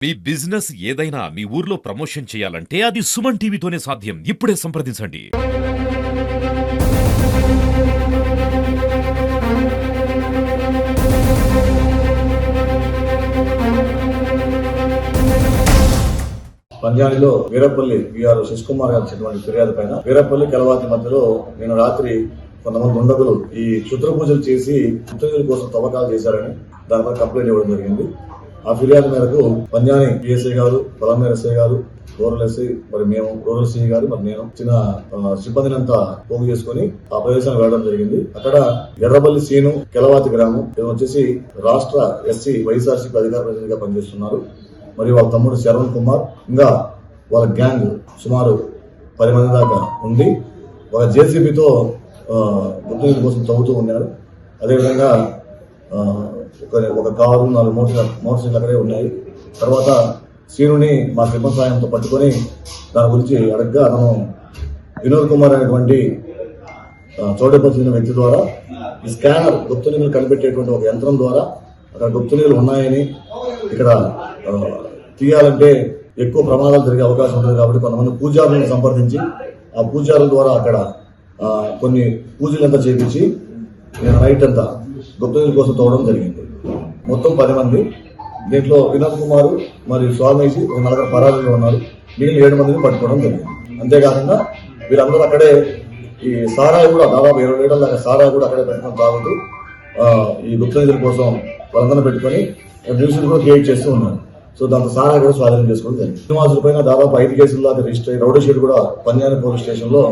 మీ business ఏదైనా మీ ఊర్లో promotion చేయాలంటే అది సుమన్ టీవీతోనే సాధ్యం. ఇప్పుడే సంప్రదించండి. పంజాబీలో వీరపల్లి విఆర్ శశికుమార్ గారు చెప్పినటువంటి ఫిర్యాదు పైన వీరపల్లి కలవాతి మధ్యలో నేను రాత్రి కొంతమంది దుండగులు ఈ క్షుద్ర పూజలు చేసి పుత్రుల కోసం తవ్వకాలు చేశారని దానిపై కంప్లైంట్ ఇవ్వడం జరిగింది. ఆ ఫిర్యాదు మేరకు పంజాని పిఎస్ఐ గారు, పొలంనేరు ఎస్ఐ గారు, రూరల్ ఎస్ఐ, మరి మేము రూరల్ సిఐ గారు, మరి నేను చిన్న సిబ్బందిని అంతా పోగు చేసుకుని ఆ ప్రదేశానికి వెళ్ళడం జరిగింది. అక్కడ ఎర్రబల్లి సీను కెలవాతి గ్రామం, ఇది వచ్చేసి రాష్ట్ర ఎస్సీ వైఎస్ఆర్సీపీ అధికార ప్రతినిధిగా పనిచేస్తున్నారు. మరియు వాళ్ళ తమ్ముడు శరవణ్ కుమార్, ఇంకా వాళ్ళ గ్యాంగ్ సుమారు 10 మంది దాకా ఉంది. ఒక జేసీబీతో గుర్తు కోసం తవ్వుతూ ఉన్నారు. అదేవిధంగా ఒక కారు, 4 మోటార్ సైకిల్ అక్కడే ఉన్నాయి. తర్వాత సీనుని మా సిబ్బంది సాయంతో పట్టుకొని దాని గురించి అడగ్గా అతను వినోద్ కుమార్ అనేటువంటి చోటపల్సిన వ్యక్తి ద్వారా ఈ స్కానర్ గుప్త నిధులు కనిపెట్టేటువంటి ఒక యంత్రం ద్వారా అక్కడ గుప్త నిధులు ఉన్నాయని, ఇక్కడ తీయాలంటే ఎక్కువ ప్రమాదాలు జరిగే అవకాశం ఉంటుంది కాబట్టి కొంతమంది పూజారులను సంప్రదించి ఆ పూజారుల ద్వారా అక్కడ కొన్ని పూజలంతా చేపించి నేను నైట్ అంతా గుప్త నిధుల కోసం తవ్వడం జరిగింది. మొత్తం 10 మంది. దీంట్లో వినోద్ కుమార్ మరియు స్వామీజీ ఒక 4 పరారీలో ఉన్నారు. మిగిలిన 7 మందిని పట్టుకోవడం జరిగింది. అంతేకాకుండా వీళ్ళందరూ అక్కడే ఈ సారాయి కూడా దాదాపు 20 లీటర్ల దాకా సారాయి కూడా అక్కడే పెట్టుకుని తాగుతూ ఈ గుప్త నిధుల కోసం వాళ్ళందరూ పెట్టుకొని న్యూస్ కూడా క్రియేట్ చేస్తూ ఉన్నారు. సో దాంతో సారాయి కూడా స్వాధీనం చేసుకోవడం జరిగింది. శ్రీనివాసుల పైన దాదాపు 5 కేసుల దాకా రిజిస్టర్ అయ్యి రౌడీ షీట్ కూడా పంజాని పోలీస్ స్టేషన్లో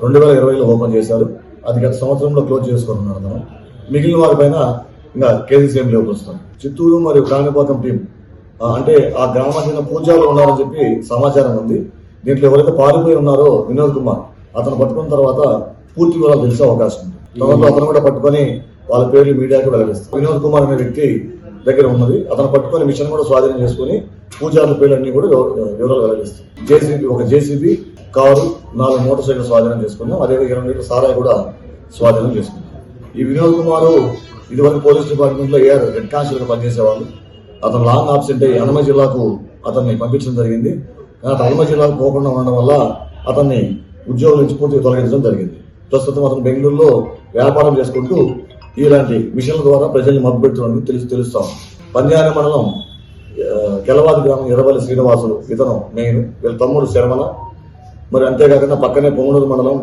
2020లో ఓపెన్ చేశారు. అది గత సంవత్సరంలో క్లోజ్ చేసుకుంటున్నారు మనం. మిగిలిన వారిపైన ఇంకా కేసెస్ ఏం లేవు ప్రస్తుతం. చిత్తూరు మరియు కాణిపాకం టీం అంటే ఆ గ్రామానికి పూజాలు ఉన్నారని చెప్పి సమాచారం ఉంది. దీంట్లో ఎవరైతే పారిపోయి ఉన్నారో వినోద్ కుమార్, అతను పట్టుకున్న తర్వాత పూర్తి వివరాలు తెలిసే అవకాశం ఉంది. తర్వాత అతను కూడా పట్టుకొని వాళ్ళ పేర్లు మీడియాకు వెల్లడిస్తారు. వినోద్ కుమార్ అనే వ్యక్తి దగ్గర ఉన్నది. అతను పట్టుకొని మిషన్ కూడా స్వాధీనం చేసుకుని పూజారుల పేర్లన్నీ కూడా వివరాలు వెల్లడిస్తారు. ఒక జేసీబీ, కారు, 4 మోటార్ సైకిల్ స్వాధీనం చేసుకున్నాం. అదే 20 లీటర్ల సారాయి కూడా స్వాధీనం చేసుకున్నాం. ఈ వినోద్ కుమార్ ఇదివరకు పోలీస్ డిపార్ట్మెంట్ లో హెడ్ కానిస్టేబుల్ గా పనిచేసేవాళ్ళు. అతను లాంగ్ ఆబ్సెంట్ అయ్యి అన్నమయ్య జిల్లాకు అతన్ని పంపించడం జరిగింది. కానీ అన్నమయ్య జిల్లాకు పోకుండా ఉండడం వల్ల అతన్ని ఉద్యోగం నుంచి పూర్తిగా తొలగించడం జరిగింది. ప్రస్తుతం అతను బెంగళూరులో వ్యాపారం చేసుకుంటూ ఇలాంటి మిషన్ల ద్వారా ప్రజల్ని మభ్యపెడుతున్నట్టు తెలుస్తాం. పంజాని మండలం కెలవాది గ్రామం ఎర్రబల్లి శ్రీనివాసులు ఇతను మెయిన్, వీళ్ళ తమ్ముడు శరవణ, మరి అంతేకాకుండా పక్కనే పొంగనూరు మండలం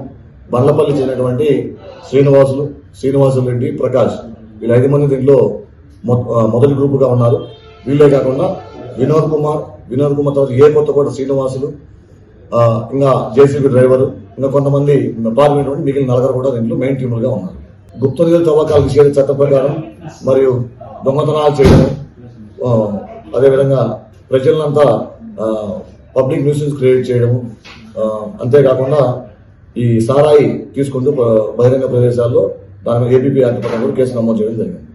బండ్లపల్లి చెందినటువంటి శ్రీనివాసులు రెడ్డి, ప్రకాష్, వీళ్ళు 5 మంది దీంట్లో మొదటి గ్రూపుగా ఉన్నారు. వీళ్ళే కాకుండా వినోద్ కుమార్ తర్వాత కొత్తకోట శ్రీనివాసులు, ఇంకా జేసీబీ డ్రైవరు, ఇంకా కొంతమంది పాల్గొనేటువంటి మిగిలిన 4 కూడా దీంట్లో మెయిన్ టీములుగా ఉన్నారు. గుప్త నిధుల తవ్వకాలు నిషేధ చట్ట ప్రకారం మరియు దొంగతనాలు చేయడం, అదేవిధంగా ప్రజలంతా పబ్లిక్ న్యూసెన్స్ క్రియేట్ చేయడము, అంతేకాకుండా ఈ సారాయి తీసుకుంటూ బహిరంగ ప్రదేశాల్లో దాని ఏపీపీ యాక్ట్ ప్రకారం కేసు నమోదు చేయడం జరిగింది.